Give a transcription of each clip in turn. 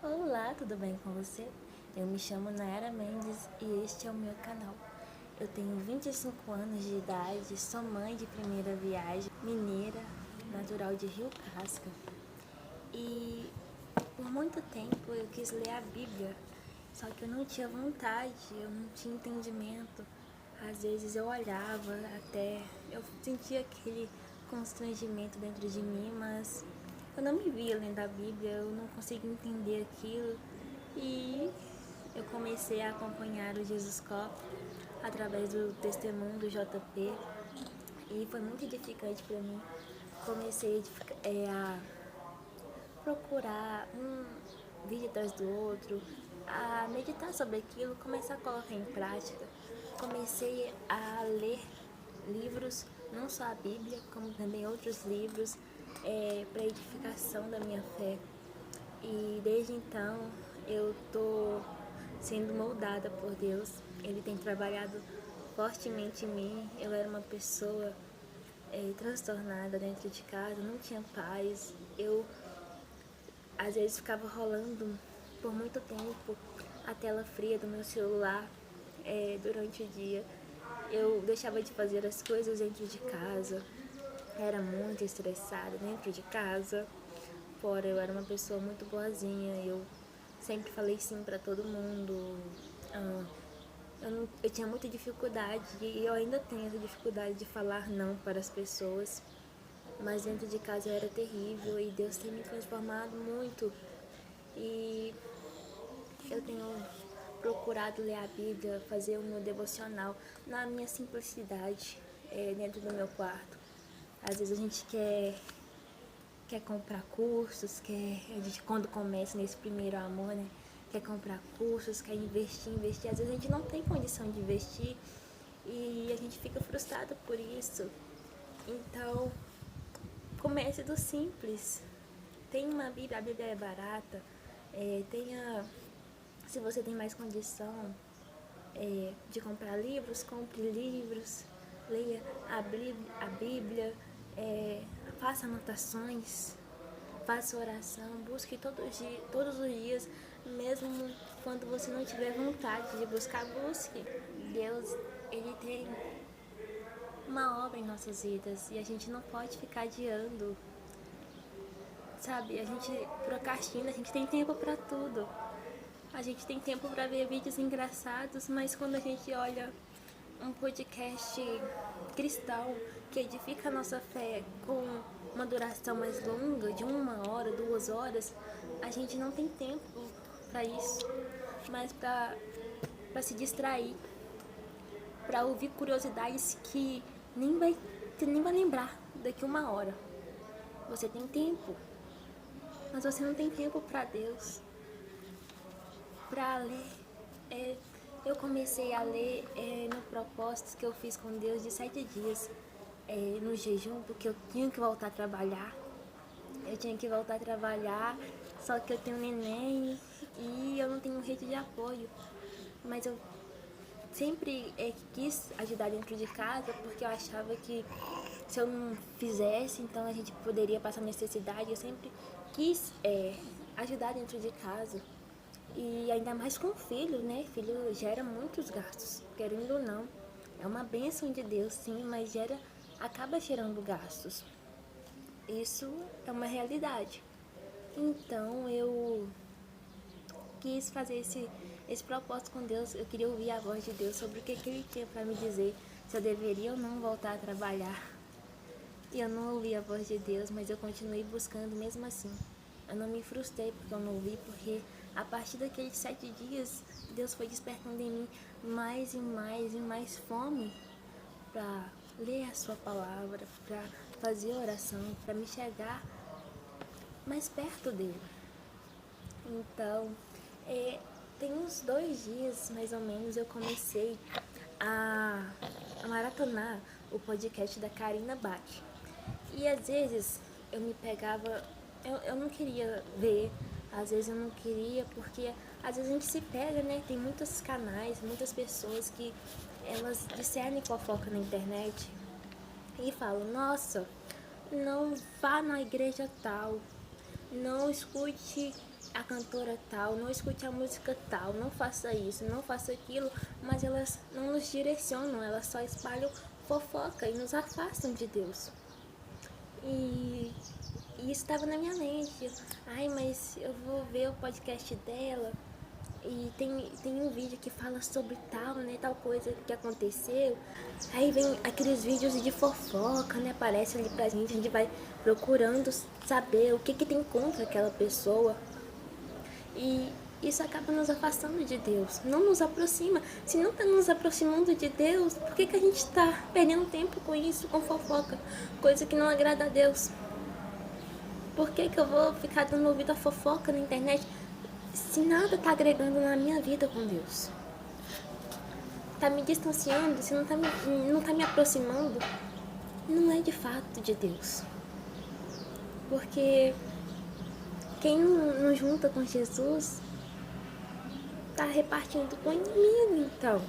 Olá, tudo bem com você? Eu me chamo Nayara Mendes e este é o meu canal. Eu tenho 25 anos de idade, sou mãe de primeira viagem, mineira, natural de Rio Casca. E por muito tempo eu quis ler a Bíblia, só que eu não tinha vontade, eu não tinha entendimento. Às vezes eu olhava até, eu sentia aquele constrangimento dentro de mim, mas eu não me via lendo a Bíblia, eu não conseguia entender aquilo. E eu comecei a acompanhar o Jesus Cop através do testemunho do JP e foi muito edificante para mim. Comecei a procurar um vídeo atrás do outro, a meditar sobre aquilo, começar a colocar em prática. Comecei a ler livros, não só a Bíblia, como também outros livros para edificação da minha fé. E desde então eu tô sendo moldada por Deus. Ele tem trabalhado fortemente em mim. Eu era uma pessoa transtornada dentro de casa, não tinha paz. Eu às vezes ficava rolando por muito tempo a tela fria do meu celular durante o dia. Eu deixava de fazer as coisas dentro de casa. Era muito estressada dentro de casa. Fora, eu era uma pessoa muito boazinha. Eu sempre falei sim para todo mundo. Ah, eu tinha muita dificuldade e eu ainda tenho essa dificuldade de falar não para as pessoas. Mas dentro de casa eu era terrível e Deus tem me transformado muito. E eu tenho procurado ler a Bíblia, fazer o meu devocional na minha simplicidade, dentro do meu quarto. Às vezes a gente quer comprar cursos, a gente quando começa nesse primeiro amor, né? Quer comprar cursos, quer investir. Às vezes a gente não tem condição de investir e a gente fica frustrado por isso. Então, comece do simples. Tem uma Bíblia, a Bíblia é barata. Se você tem mais condição de comprar livros, compre livros, leia a Bíblia, faça anotações, faça oração, busque todos os dias, mesmo quando você não tiver vontade de buscar, busque. Deus, Ele tem uma obra em nossas vidas e a gente não pode ficar adiando, sabe? A gente procrastina, a gente tem tempo para tudo. A gente tem tempo para ver vídeos engraçados, mas quando a gente olha um podcast cristão que edifica a nossa fé com uma duração mais longa, de 1 hora, 2 horas, a gente não tem tempo para isso, mas para se distrair, para ouvir curiosidades que você nem vai lembrar daqui 1 hora. Você tem tempo, mas você não tem tempo para Deus, para ler. Eu comecei a ler no propósito que eu fiz com Deus de 7 dias no jejum, porque eu tinha que voltar a trabalhar. Eu tinha que voltar a trabalhar, só que eu tenho neném e eu não tenho rede de apoio. Mas eu sempre quis ajudar dentro de casa, porque eu achava que se eu não fizesse, então a gente poderia passar necessidade. Eu sempre quis ajudar dentro de casa. E ainda mais com filho, né? Filho gera muitos gastos, querendo ou não. É uma bênção de Deus, sim, mas acaba gerando gastos. Isso é uma realidade. Então eu quis fazer esse propósito com Deus. Eu queria ouvir a voz de Deus sobre o que Ele tinha para me dizer, se eu deveria ou não voltar a trabalhar. E eu não ouvi a voz de Deus, mas eu continuei buscando mesmo assim. Eu não me frustrei porque eu não ouvi, porque a partir daqueles 7 dias, Deus foi despertando em mim mais e mais e mais fome para ler a sua palavra, para fazer oração, para me chegar mais perto dele. Então, tem uns 2 dias, mais ou menos, eu comecei a maratonar o podcast da Karina Bach. E às vezes eu me pegava, eu não queria ver, às vezes eu não queria, porque às vezes a gente se pega, né? Tem muitos canais, muitas pessoas que elas discernem fofoca na internet e falam, nossa, não vá na igreja tal, não escute a cantora tal, não escute a música tal, não faça isso, não faça aquilo, mas elas não nos direcionam, elas só espalham fofoca e nos afastam de Deus. E isso estava na minha mente. Ai, mas eu vou ver o podcast dela e tem um vídeo que fala sobre tal, né, tal coisa que aconteceu. Aí vem aqueles vídeos de fofoca, né, aparece ali pra gente, a gente vai procurando saber o que tem contra aquela pessoa. E isso acaba nos afastando de Deus, não nos aproxima. Se não está nos aproximando de Deus, por que a gente está perdendo tempo com isso, com fofoca, coisa que não agrada a Deus? Por que eu vou ficar dando ouvido a fofoca na internet se nada está agregando na minha vida com Deus? Está me distanciando, se não tá me aproximando, não é de fato de Deus. Porque quem não junta com Jesus tá repartindo com o inimigo, então.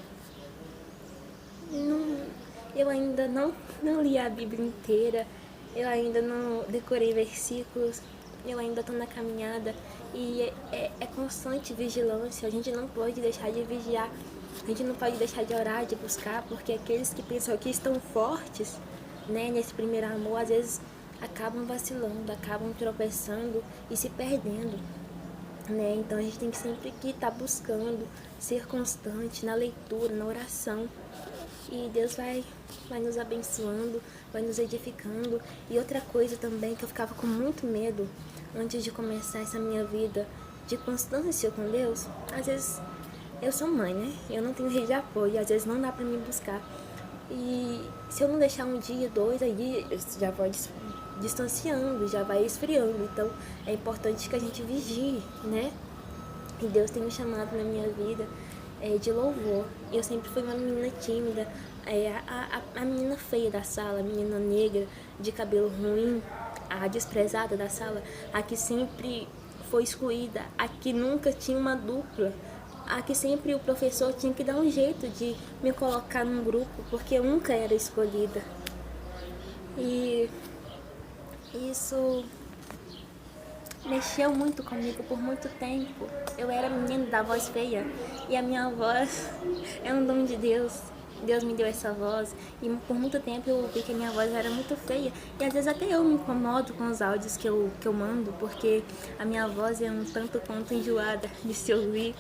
Eu ainda não li a Bíblia inteira, eu ainda não decorei versículos, eu ainda estou na caminhada e é constante vigilância, a gente não pode deixar de vigiar, a gente não pode deixar de orar, de buscar, porque aqueles que pensam que estão fortes, né, nesse primeiro amor, às vezes acabam vacilando, acabam tropeçando e se perdendo. Né? Então a gente tem que sempre que estar buscando ser constante na leitura, na oração, e Deus vai nos abençoando, vai nos edificando. E outra coisa também que eu ficava com muito medo antes de começar essa minha vida de constância com Deus, às vezes eu sou mãe, né? Eu não tenho rede de apoio, às vezes não dá pra me buscar. E se eu não deixar um dia, dois, aí já vai distanciando, já vai esfriando. Então é importante que a gente vigie, né? E Deus tem me chamado na minha vida de louvor. Eu sempre fui uma menina tímida, a menina feia da sala, a menina negra, de cabelo ruim, a desprezada da sala, a que sempre foi excluída, a que nunca tinha uma dupla, a que sempre o professor tinha que dar um jeito de me colocar num grupo, porque eu nunca era escolhida. E isso mexeu muito comigo por muito tempo. Eu era menina da voz feia e a minha voz é um dom de Deus. Deus me deu essa voz e por muito tempo eu ouvi que a minha voz era muito feia. E às vezes até eu me incomodo com os áudios que eu mando, porque a minha voz é um tanto quanto enjoada de se ouvir.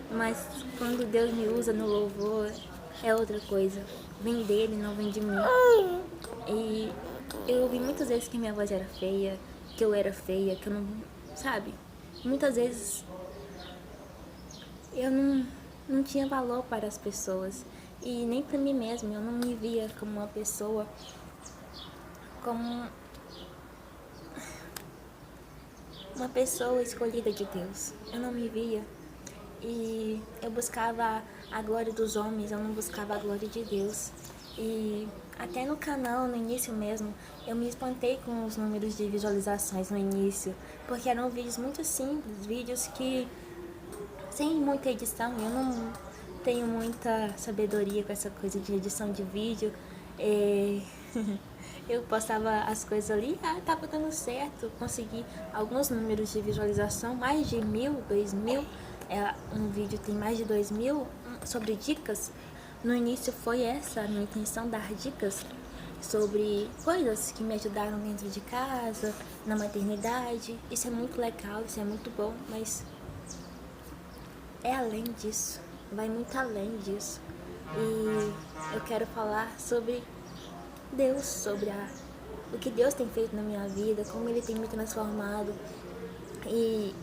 Mas quando Deus me usa no louvor, é outra coisa. Vem dele, não vem de mim. E eu ouvi muitas vezes que minha voz era feia, que eu era feia, que eu não... Sabe? Muitas vezes eu não tinha valor para as pessoas. E nem para mim mesma. Eu não me via como uma pessoa... Como uma pessoa escolhida de Deus. Eu não me via. E eu buscava a glória dos homens, eu não buscava a glória de Deus. E até no canal, no início mesmo, eu me espantei com os números de visualizações no início, porque eram vídeos muito simples, vídeos que, sem muita edição, eu não tenho muita sabedoria com essa coisa de edição de vídeo. Eu postava as coisas ali, tava dando certo, consegui alguns números de visualização, mais de 1.000, 2.000, um vídeo tem mais de 2.000 sobre dicas. No início foi essa a minha intenção, dar dicas sobre coisas que me ajudaram dentro de casa, na maternidade. Isso é muito legal, isso é muito bom, mas é além disso, vai muito além disso. E eu quero falar sobre Deus, sobre o que Deus tem feito na minha vida, como Ele tem me transformado. E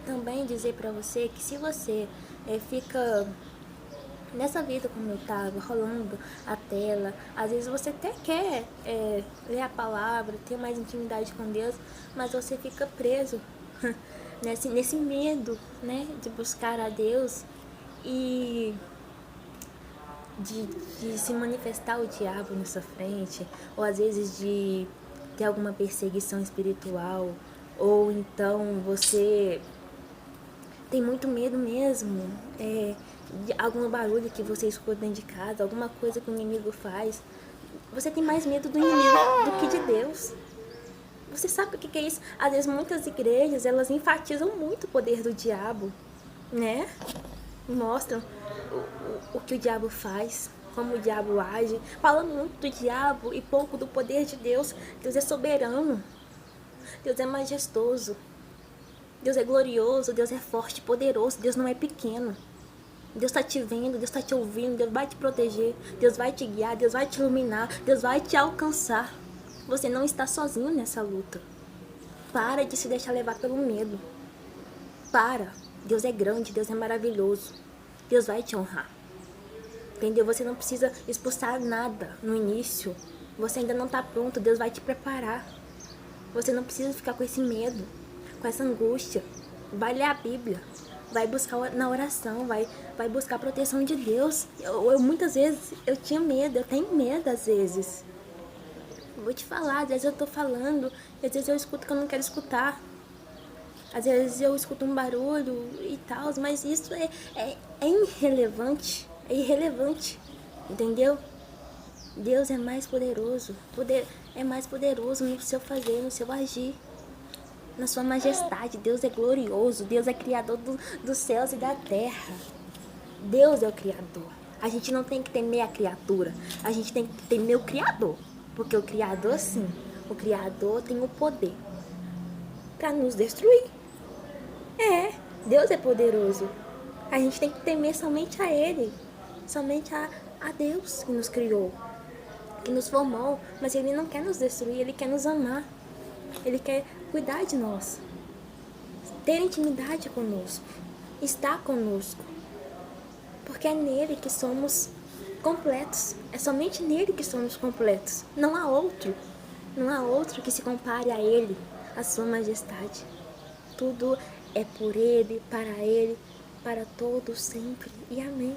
também dizer pra você que se você fica nessa vida como eu tava, rolando a tela, às vezes você até quer ler a palavra, ter mais intimidade com Deus, mas você fica preso nesse medo, né, de buscar a Deus e de se manifestar o diabo na sua frente, ou às vezes de ter alguma perseguição espiritual, ou então você tem muito medo mesmo de algum barulho que você escuta dentro de casa, alguma coisa que o inimigo faz. Você tem mais medo do inimigo do que de Deus. Você sabe o que é isso? Às vezes muitas igrejas, elas enfatizam muito o poder do diabo, né? Mostram o que o diabo faz, como o diabo age, falando muito do diabo e pouco do poder de Deus. Deus é soberano, Deus é majestoso, Deus é glorioso, Deus é forte, poderoso, Deus não é pequeno. Deus está te vendo, Deus está te ouvindo, Deus vai te proteger, Deus vai te guiar, Deus vai te iluminar, Deus vai te alcançar. Você não está sozinho nessa luta. Para de se deixar levar pelo medo. Para. Deus é grande, Deus é maravilhoso. Deus vai te honrar. Entendeu? Você não precisa expulsar nada no início. Você ainda não está pronto, Deus vai te preparar. Você não precisa ficar com esse medo, com essa angústia. Vai ler a Bíblia. Vai buscar na oração, vai buscar a proteção de Deus. Eu muitas vezes, eu tinha medo, eu tenho medo às vezes. Vou te falar, às vezes eu tô falando, às vezes eu escuto que eu não quero escutar. Às vezes eu escuto um barulho e tal, mas isso é irrelevante, entendeu? Deus é mais poderoso, é mais poderoso no seu fazer, no seu agir. Na sua majestade, Deus é glorioso, Deus é criador dos céus e da terra. Deus é o criador. A gente não tem que temer a criatura, a gente tem que temer o criador. Porque o criador, sim, o criador tem o poder para nos destruir. Deus é poderoso. A gente tem que temer somente a Ele, somente a Deus que nos criou, que nos formou. Mas Ele não quer nos destruir, Ele quer nos amar. Ele quer cuidar de nós, ter intimidade conosco, estar conosco, porque é nele que somos completos, é somente nele que somos completos, não há outro que se compare a ele, a sua majestade. Tudo é por ele, para todos sempre, e amém.